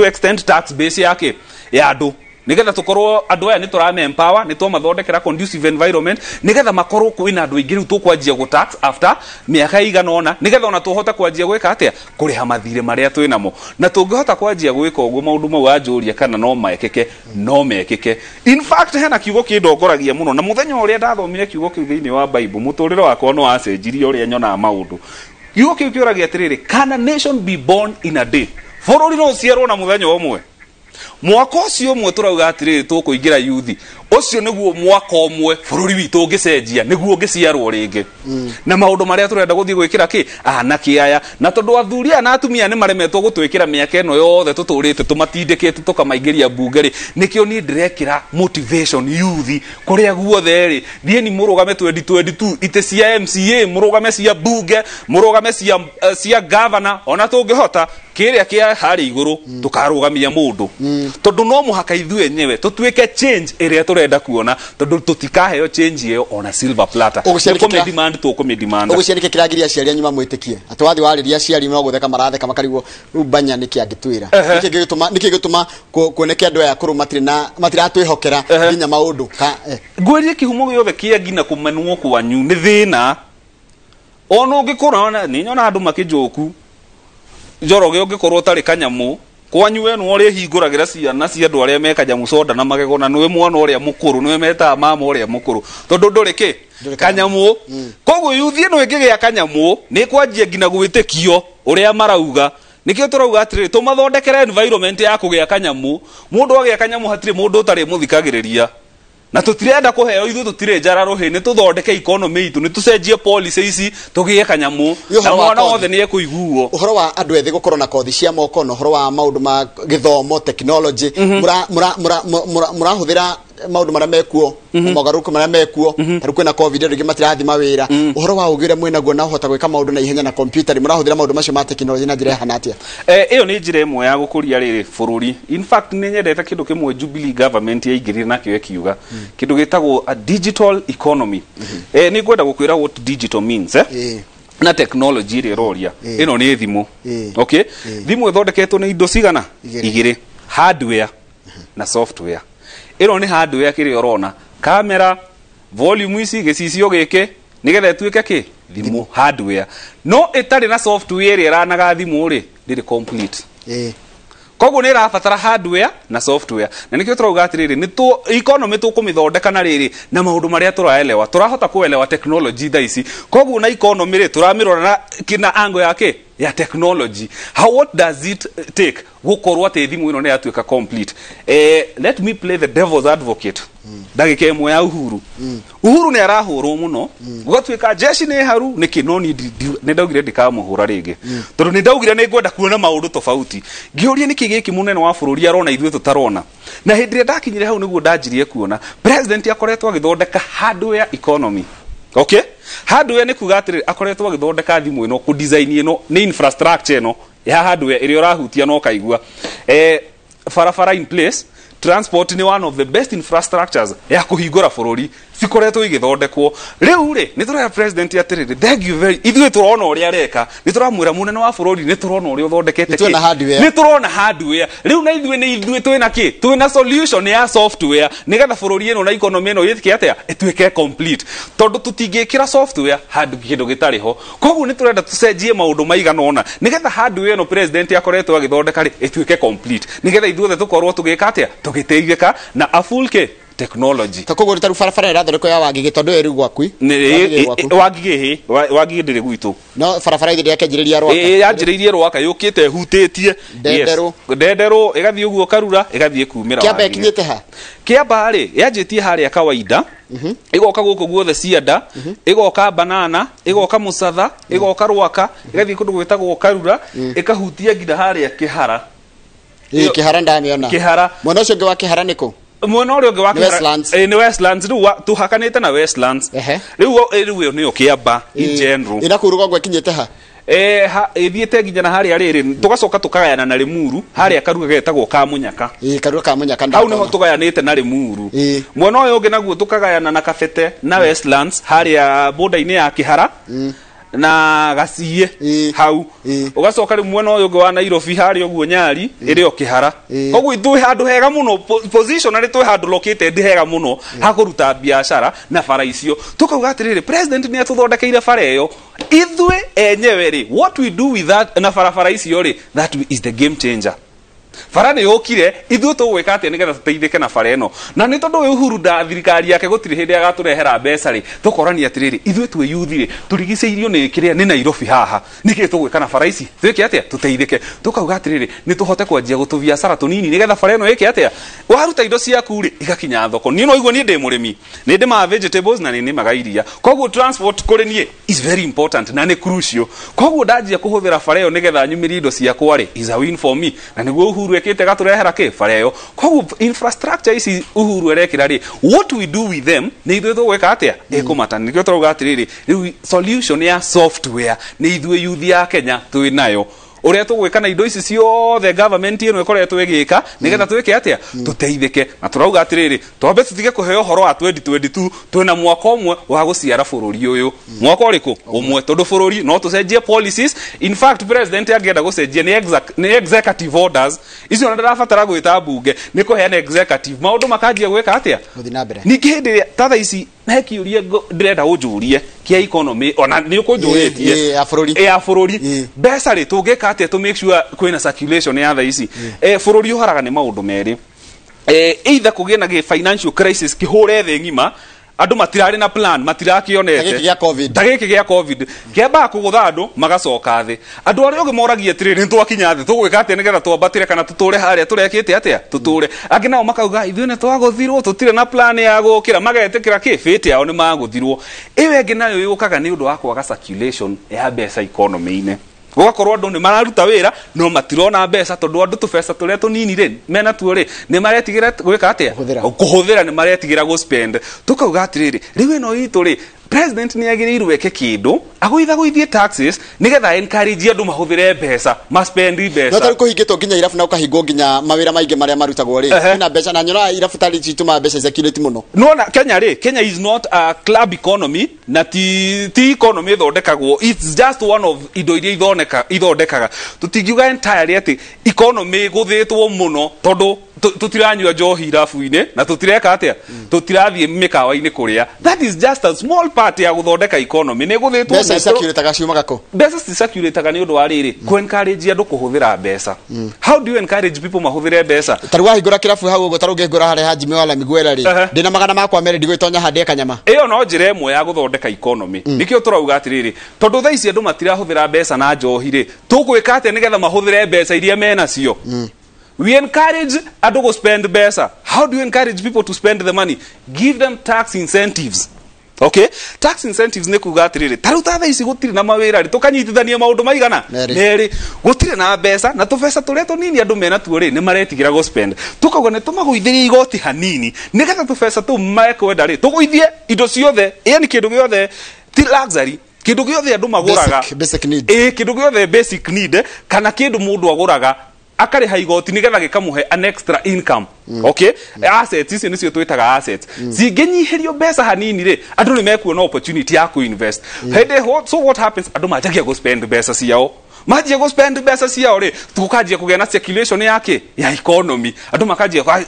extend tax base yake ya andu nigetha tukorwo andu aya ni turame empower ni to mathondekera conducive environment nigetha makorwo kwina andu aingi riu tukwanjia go tax after miaka igana ona nigetha ona tuhota kwanjia gwika atia kuriha mathire maria twinamo na tungihota kwanjia gwika uguo maundu mau anjuria kana no mekeke in fact hena kiugo kindongoragia muno na muthenya uria ndathomire kiugo kiu thiini wa Bible muturire wakwa no acenjirie uria nyona maundu kiugo kiu kiuragia atiriri can a nation be born in a day bururi no ciarwo na muthenya umwe mwaka ucio umwe turauga atiriri tukuingira youth ucio niguo mwaka umwe bururi witu ngicenjia niguo ngiciarwo ringi na maundu maria turenda guthie gwikira ki anaki aya na tondu athuria na atumia ni maremetwo gutwikira miaka eno yothe tuturite tumatindikite tukamaingiria bunge ri nikio ni ndirekira motivation youth kuria guothe ri thieni murugame 2022 ite cia MCA murugame cia bunge murugame cia governor ona tungihota kiria kia hari iguru tukarugamia mundu tondu no muhaka ithu enyewe tutwike change iria turenda kuona tondu tutikaheo change iyo ona silver platter tukumedemand uguciarike kiragiria aciari anyuma mwitikie atwathi wariria aciari no gutheka maratheka makarigwo ubanya niki angitwira niki gituma kuoneke andu aya kuru matiratwihokera nginya maundu ngwirie kihumo giothe kia ngina kumenwo kwanyu ni thina ona ungikorana ni nyona andu makijoku njoroge ungikorwo tari kanyamu kwanyu we no uri hinguragira ciana cia andu aria meka nyamu soda na magego na niwe mwana uria mukuru niwe meta mama uria mukuru tondu nduri ki kanyamu koguo yuthie no ingigia kanyamu ni kwanjia ngina gwitikio uria marauga nikio turauga atiri tumathondekere environment ya kugia kanyamu mundu agia kanyamu hatiri mundu utari muthikagiriria na tutirenda kuheo ithu tutire njara ruhi ni tuthondeke economy itu ni tucenjie policy ici tugie kanyamu na mwana wothe ni ekuiguo uhoro wa andu ethi gukorwo na kothi cia moko no uhoro wa maundu ma githomo technology murahuthira maundu maria mekuo mogaruku maria mekuo taru kwina covid ringi matirathi mawira uhoro wa ugire mwinaguo na uhota gwika maundu na ihenya na computer murahuthira maundu macio ma technology na njira hana atia iyo ni njira imwe ya gukuria riri bururi. In fact ni nyendete kindu kimwe Jubilee government yaingirire nakio ekiuga kindu gitagwo a digital economy. Ni ngwenda gukwira what digital means na technology ri roria ino ni thimu. Okay, thimu ithondeketwo ni indo cigana igire, hardware na software. Ino ni hardware kiri orona camera volume ici gicicio gike nigetha tuike ki thimu hardware no itari na software iranaga thimu ri ndiri complete. Koguo ni rafatara hardware na software na nikio turauga atiriri ni tu economy tu kumithondeka na riri na maundu maria turaelewa turahota kuelewa technology tha ici. Koguo na economy ri turamirora na kina ango yake ya technology. What does it take gukorwo ati thimu ino ni yatuika complete? Let me play the devil's advocate. Ndagika imwe ya Uhuru. Uhuru ni arahurwo muno gugatuika jeshi ni haru ni kinoni ni ndaugire ndikamuhura ringi tondu ni ndaugire ni ngwenda kuona maundu tofauti ngiuria ni kigiki munene wa bururi arona ithuĩ tutarona na hindire ndakinyire hau niguo ndanjirie kuona president akoretwo agithondeka hardware economy. Okay, hardware ni kuga atiri akoretwo agithondeka thimu ino ku design ino ni infrastructure ino ya hardware iri orahutia no kaigua farafara in place. Transport ni one of the best infrastructures ya kuhingura bururi cikoretwo igithondekwo riu ri ni turaya president atiriri thank you very ithuĩ turona uria areka ni turamwira munene wa bururi ni turona uria uthondekete ni turona hardware riu na ithuĩ twina ki twina solution ya software nigetha bururi ino na economy ino yitike atia ituike complete tondu tutingikira software handu kindu gitari ho. Koguo ni turenda tucenjie maundu maigana ona nigetha hardware ino president akoretwo agithondeka ri ituike complete nigetha ithuĩ tukorwo tugika atia tugiteithika na a full technology. Takoguo ritaru farafara irathondeko ya Wangige tondu eri gwakui Wangige ndiri gwitu no farafara ithiri yakenjiriria rwaka yanjiririe rwaka yukite hutitie ndenderu igathie uguo karura igathie kumira kiamba ikinyite ha kiamba ri yanjitie haria kawaida igoka guku guothe cianda igoka banana igoka mucatha igoka rwaka igathie kundu gwitagwo karura ikahutia nginya haria kihara kihara ndamiona kihara mwana ucio ngi wa kihara niku mwana uri ungi wa kihara ni Westlands riu tuhakanite na Westlands riu ni ukiamba in general ina kuruga gwa kinyete ha ithiete nginya na haria riri tugacoka tukagayana na Limuru haria karuga getagwo ka Munyaka karuga ka Munyaka hau niho tugayanite na Limuru mwana uyu ungi naguo tukagayana na Kabete na Westlands haria border-ini ya Kihara na Gacie hau ugacoka ri mwena uyu wa Nairobi hari oguo Nyari iri o Kihara. Koguo ithuĩ handu hega muno position ari twi handu located hega muno hakuruta biashara na bara icio tukauga atiriri president ni atuthondekeire bara iyo ithuĩ enyewe ri what we do with that na bara icio ri that is the game changer. Bara ni yokire ithuĩ tugwika atia nigetha tuteithike na bara ino na ni tondu Uhuru da thirikari yake gutiri hindi agaturehera mbeca ri tukorani atiriri ithuĩ twi youth ri turigiceirio ni kiria ni Nairobi haha niki tugwika na bara ici twike atia tuteithike tukauga atiriri ni tuhote kwanjia gutu biashara tunini nigetha bara ino yike atia waruta indo ciaku ri igakinya thoko ni no iguo ni ndi murimi ni ndi ma vegetables na ni magairia. Koguo transport kuri nie is very important na ni crucial. Koguo ndanjia kuhuthira bara iyo nigetha nyumirie indo ciakwa ri is a win for me na niguo Uhuru ekite gaturehera ki bara iyo. Koguo infrastructure ici Uhuru erekira ri what we do with them ni ithuĩ tugwika atia ikumata nikio turauga atiriri riu solution ya software ni ithuĩ youth ya Kenya twi nayo uria tugwika na indo ici ciothe government ino ikoretwo igika nigetha twike atia tuteithike na turauga atiriri twambe tutige kuheo horo wa 2022 twina mwaka umwe wa guciara bururi uyu mwaka uriku umwe tondu bururi no tucenjie policies. In fact president angenda gucenjia ni executive orders icio ndarabatara gwita bunge ni kuheana executive maundu makanjia gwika atia ningi hindi tatha ici na kiuria ndirenda unjurie kia economy ona ni ukunjuritie ya bururi mbeca ri tungika atia to make sure kwina circulation ya tha ici bururi uharaga ni maundu meri either kugie na financial crisis kihure the ngima andu matirari na plan matirakionete tagiki gya covid kiamba kugutha andu magacoka thi andu aria oge moragia atiri ntwakinya thi tugwika atia nigetha twambatire kana tuture haria turekite atia tuture angi nao makauga ithuĩ nĩ twaguthirwo tutire na plan ya gukira magetikira ki fate yao ni maguthirwo iwe ngi nayo yukaga ni undu wa kwaga circulation ya mbeca economy-inĩ ugakorwo andu ni mararuta wira no matirona mbeca tondu andu tubesa turia tunini ri mena tuo ri ni maretigira gwika atia kuhuthira ni maretigira go spend tukauga atiriri riu ino itu ri president ni agiriirwo eke kindu agwithie taxes nigetha encourage andu mahuthire mbeca ma spend mbeca no tari kuhingitwo nginya irabu na ukahingwo nginya mawira maingi maria marutagwo ri ina mbeca na nyora irabu tari cituma mbeca circulate muno no na Kenya is not a club economy na ti economy ithondekagwo it's just one of indo iria ithondekaga tutingiuga entirely ati economy guthitwo muno tondu tutiranyua njohi irabu-inĩ na tutireka atia tutirathie mikawa-inĩ kuria that is just a small part ya guthondeka economy ni guthitwo mbeca circulate ciumaga ku mbeca circulate ni undu wa riri ku encourage andu kuhuthira mbeca how do you encourage people mahuthire mbeca tari wahingura kirabu hau ugo taruge ngura hare Haji Wala Miguel ri ndina magana makwa mere ndigwitonya hande kanyama iyo no njira imwe ya guthondeka economy nikio turauga atiriri tondu thaa ici andu matirahuthira mbeca na njohi ri tugwika atia nigetha mahuthire mbeca iria mena cio we encourage adu go spend besa. How do you encourage people to spend the money? Give them tax incentives. Okay? Tax incentives ne kuga atiriri. Taruta tha ici gutiri na mawira ri tukanyitithania maundu maigana. Neri gutiri na besa na tubesa tureto nini andu mena tuo ri ni maretigira go spend. Tukauga ne tumaguithirie igoti hanini. Nigetha tubesa tu makwenda ri. Tuguithie indo ciothe, yani kindu giothe ti luxury. Kindu giothe andu maguraga. Basic need. Kindu giothe basic need kana kindu mundu aguraga akari haigoti nigetha gikamuhe an extra income. Okay? Assets ici nicio twitaga assets. Cinginyihirio mbeca hanini ri andu ni mekuona opportunity ya ku invest. So what happens? Andu majagia go spend mbeca ciao. Majia go spend mbeca ciao ri tukajia kugena circulation yake ya economy. Andu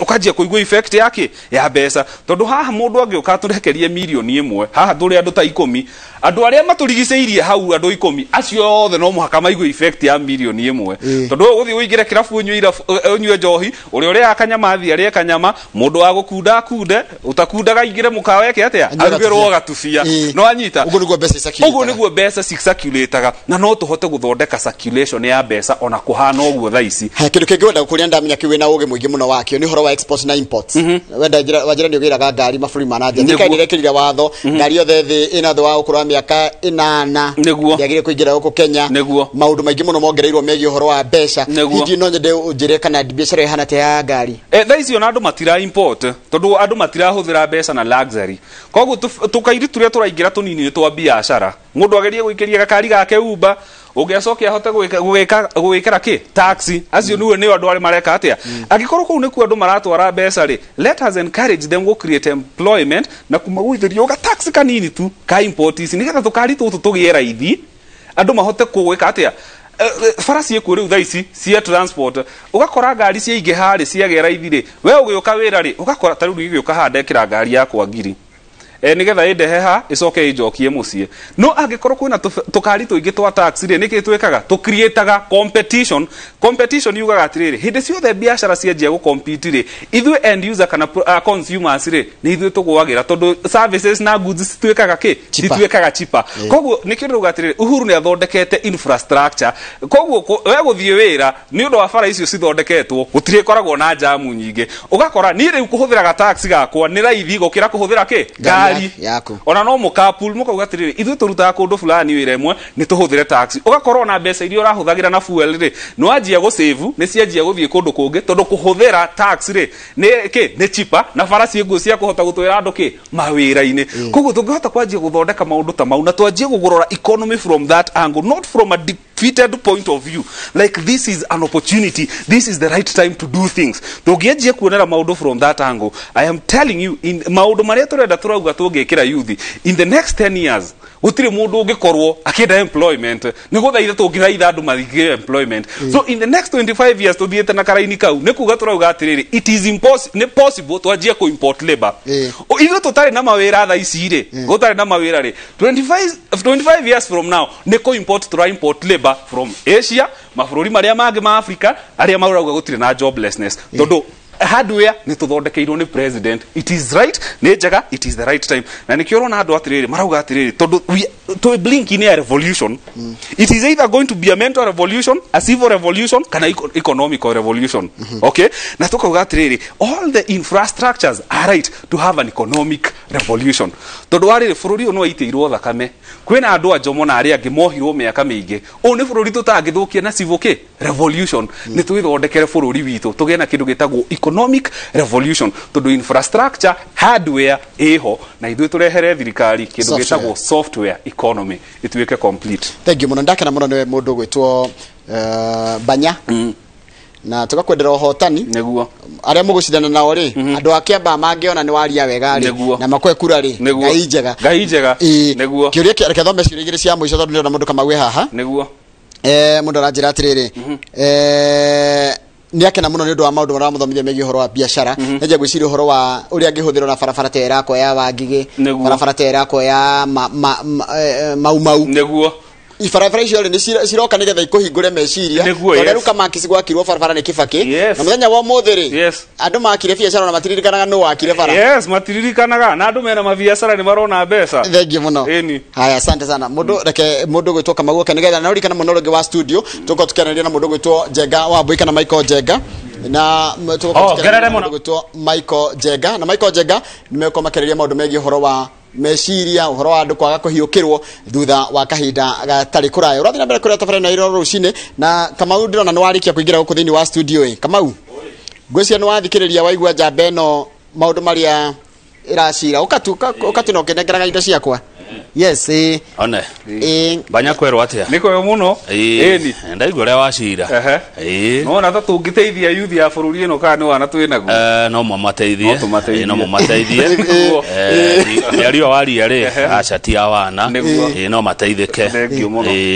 ukajia kuigua effect yake ya mbeca. Tondu haha mundu angiuka turekerie milioni imwe haha turi andu ta 10 andu aria maturigiceirie hau andu 10 acio othe no muhaka maigua effect ya milioni imwe. Tondu uthi uigire kirabu unyue njohi uri akanyama athi aria kanyama mundu wa gukunda kunde utakundaga ingire mukawa yake atia arugirwo gatubia no anyita uguo niguo mbeca circulate na no tuhote guthondeka circulation ya mbeca ona kuhana uguo thaa ici. Kindu kingi wenda kuria ndamenya kiwe na uge muingi muno wakio ni horo wa exports na imports. Wenda wajira ni ugiraga ngari maburi manaja thika ndirekirira watho ngari yothe thi ina thwa ukura miaka 8 yagire kuingira guku Kenya maundu maingi muno mongereirwo megi horo wa mbeca hithi no nyende unjire kana biashara ihana te ya ngari thaa ici ona andu matira import tondu andu matira huthira mbeca na luxury koguo tukairi turia turaingira tunini ni twa biashara mundu agerie guikiria gakari gake Uber ugecokia hote gwikira ki taxi acio niwe andu ari mareka atia agikorwo kuu niku andu maratwara mbeca ri let us encourage them go create employment na kumaguithirio ga taxi kanini tu ka import ici nigetha tukari tutu tugie raithi andu mahote kuwika atia farasi ekuo riu thaa ici cia transport ugakora ngari cia ingi hari ciage raithi ri we ugiuka wira ri ugakora taru ngiuka hande kira ngari yakwa ngiri nigetha indeheha icoke injokie mucie no angikorwo kwina tukari tuingi twa taxi ri niki twekaga tu createaga competition yugaga atiriri hindi ciothe biashara cianjia gu compete ri ithu end user kana consumers ri ni ithu tugwagira tondu services na goods twekaga ki twekaga cheaper koguo nikiruga atiriri Uhuru ni athondekete infrastructure koguo we guthie wira ni undu wa bara icio cithondeketwo gutire koragwo na jamu nyingi ugakora ni riu kuhuthira ga taxi gakwa ni raithi gukira kuhuthira ki yako ona no mukapul mukauga atiriri ithu turutaga kundu fulani wira imwe ni tuhuthire taxi ugakorwo na mbeca iria urahuthagira na fuel ri no anjia go save ni cianjia guthie kundu kungi tondu kuhuthira taxi ri ni cheaper na farasi nguo cia kuhota gutwira andu ki mawira-ini koguo tungihota kwanjia guthondeka maundu ta mau na twanjie kugorora economy from that angle not from a defeated point of view like this is an opportunity, this is the right time to do things. Tungianjia kuonera maundu from that angle, I am telling you in maundu maria turenda turauga tungikira youth in the next 10 years gutire mundu ungikorwo akienda employment ni guthaitha tungiraitha andu mathigire employment so in the next 25 years tuthiete na karaini kau ni kuga turauga atiriri it is impossible twanjie ku import labor ithu tutari na mawira tha ici ri gutari na mawira ri 25 years from now ni ku import labor from Asia mabũrũri maria mangi ma Africa aria marauga gutire na joblessness tondu hardware ni tuthondekeirwo ni president. It is right, ni njega, it is the right time. Na nikio rona andu atiriri marauga atiriri tondu to blink in a revolution. It is either going to be a mental revolution, a civil revolution, kana economical revolution. Okay? Na tukauga atiriri all the infrastructures are right to have an economic revolution. Tondu wariri bururi uno itiirwo thakame. Kwina andu ajomo na ari angi mohirwo miaka mingi. O ni bururi tutangithukia na civil revolution. Ni twithondekere bururi witu tugie na kindu gitagwo economic revolution. Tondu infrastructure hardware eho na ithuĩ turehere thirikari kindu gitagwo software economy ituike complete. Thank you muno ndakena muno ni mundu gwitwo Banya na tugakwendera hotani neguo aria mugucidana nao ri andu akiamba mangiona ni waria wega ri na makwe kura ri ngai njega neguo kiuria reke thome ciuria igiri cia muico tondu ndona mundu kama we haha neguo mundu aranjira atiriri ni akena muno ni undu wa maundu maramuthomithia megie uhoro wa biashara nje gwiciria uhoro wa uria angihuthirwo na barabara tera ko ya Wangige barabara tera ko ya mau neguo ibarabara icio ni ciroka nigetha ikuhingure meciria tondu ruka makisi gwakirwo barabara ni Kibaki na muthenya wa muthiri andu makire biashara na matiririkanaga no wakire bara matiririkanaga na andu mena mabiashara ni marona mbeca thengi muno haya asante sana mundu gwitwo Kamau ke nigetha na urikana muno rungi wa studio tuko tukianaria na mundu gwitwo Njenga wa Mbui kana Michael Njenga na tuko tukianaria mundu gwitwo Michael Njenga na Michael Njenga nimeko makereria maundu megie uhoro wa meciria uhoro wa andu kwaga kuhiukirwo thutha wa kahinda gatari kuraya urathina mbere kuria tafari na iro rucine na Kamau ndirona ni warikia kuingira guku thini wa studio Kamau ngwiciria ni wathikiriria waigua njamba ino maundu maria iracira ukatu no kenegeraga indo ciakwa yes one Banya kwerwo atia niko yo muno ni ndaigua ria wacira no na tungiteithia youth ya bururi ino kana wana twinagu no mamateithie no mamateithie ni ario waria ri acatia wana no mateithike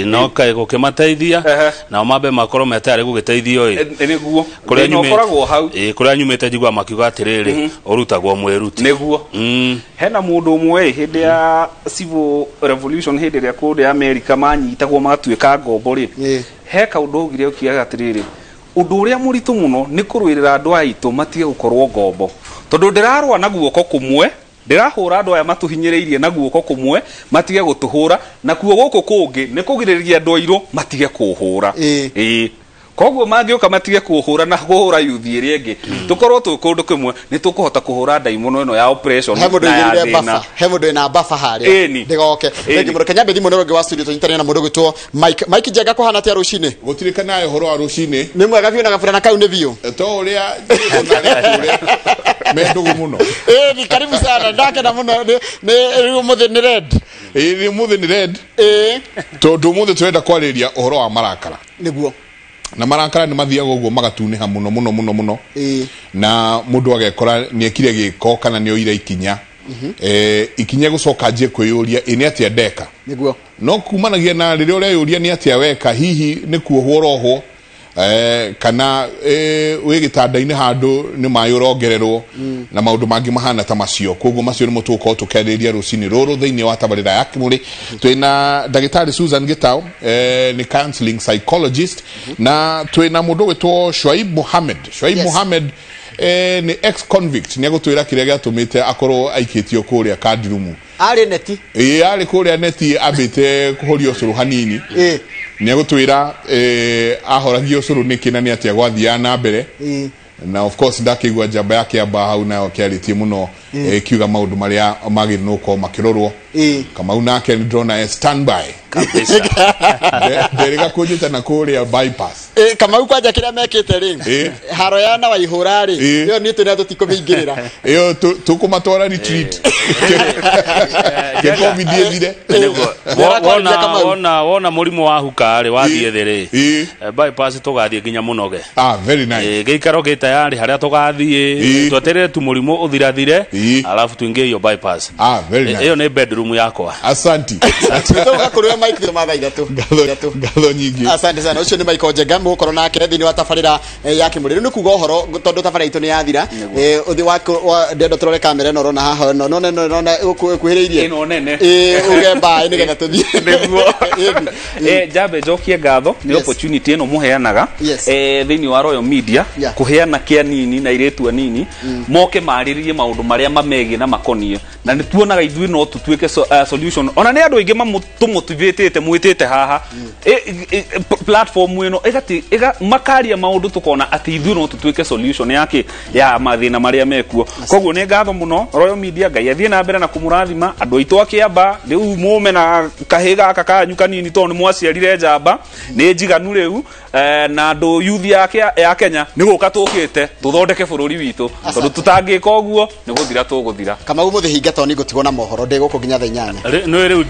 no kai gukimateithia na mambe makoro metare gugiteithio niguo kuria nyumiragwo hau kuria nyumite njigwa makiuga atiriri urutagwo mwiruti niguo hena mundu umwe hindi ya civil revolution hindi ria kuria America manyitagwo magatuika ngombo ri he kaundu ugire ukiaga atiriri undu uria muritu muno ni kurwirira andu aitu matige gukorwo ngombo tondu ndirarwa na guoko kumwe ndirahura andu aya matuhinyiriirie na guoko kumwe matige gutuhura na kuo guku kungi ni kugiririria andu airu matige kuhura koguo mangioka matige kuhura na kuhura youth iri ingi tukorwo tukundu kimwe ni tukuhota kuhura ndaimuno ino ya operation he mundu ina bafa haria ndigoke thengi mundu Kenya bethi muno rungi wa studio tunyitane na mundu gwitwo Mike Njenga kuhana tia rucine gutirikana nayo horo wa rucine ni mwega biu na gabura na kau ni biu to uria mendugu muno ni karibu sana ndakena muno ni muthi ni red ni muthi ni red tondu muthi turenda kwariria uhoro wa marakara niguo na marakara ni mathiaga uguo magatuniha muno na mundu agekora ni ekire giko kana ni oire ikinya ikinya gucoka nje kwiyuria ini atia ndeka niguo no kumanagia na riria ureyuria ni atia weka hihi ni kuohwo roho kana we gitanda-ini handu ni mayu rongererwo na maundu mangi mahana ta macio koguo macio ni mutuko tukeriria rucini ruru thiini wa tabarira ya Kimuri twina ndagitari Susan Gitau ni counseling psychologist na twina mundu wetwo Shoaib Mohammed ni ex convict ni agutwira kiria giatumite akorwo aikitio kuria Kadirumu ari neti ari kuria neti abite kuhoria ucuru hanini ni agutwira ahoragio ucuru nikina ni atia gwathia na mbere na of course ndakigwa njamba yake amba hau nayo kiaritie muno kiuga maundu maria magiri nuko makirorwo Kamau nake ni drona standby kabisa nderiga kujita na kuria bypass Kamau kwanja kiria mekite ri haro ya na waihura ri yo ni tuna tutikumbingirira yo tukumatwara retreat ke covid ethire wona murimu wa hukari wathie thiri bypass tugathie nginya munoge very nice geikaro gitayari haria tugathie tweterere tu murimu uthirathire alafu tuingie yo bypass very nice iyo ni bedroom yakwa asanti tutoka kuria Mike thimo mathaa ithatu ngatho nyingi asante sana ucio ni Mike Njenga mukorwo nake thini wa tabarira ya kimuri ni kuga uhoro tondu tabarira itu ni yathira uthi wa ndendo turore kamera no rona haha no nona ukuhiriirie ino nene ugemba ni getha tuthie niguo Jabe jokie ngatho ni opportunity ino muheanaga thini wa Royal Media kuheana kia nini na iretu nini moke mariririe maundu maria mamegi na makonie na ni tuonaga ithui no tutuike solution ona ni andu ingi mamutumotivatete mwitete haha platform ino egati makaria maundu tukona ati ithui no tutuike solution yake ya mathina maria mekuo koguo ni ngatho muno Royal Media ngai athie na mbere na kumurathima andu aitu akiamba riu mume na kahiga aka kanyu kanini to ni mwaciarire njamba ni njiganu riu na andu youth ya Kenya ni guka tukite tuthondeke bururi witu tondu tutangika uguo ni guthira tuguthira kama umuthi hinga to ni gutigwo na mohoro ndiguko nginya thaa 8 no riu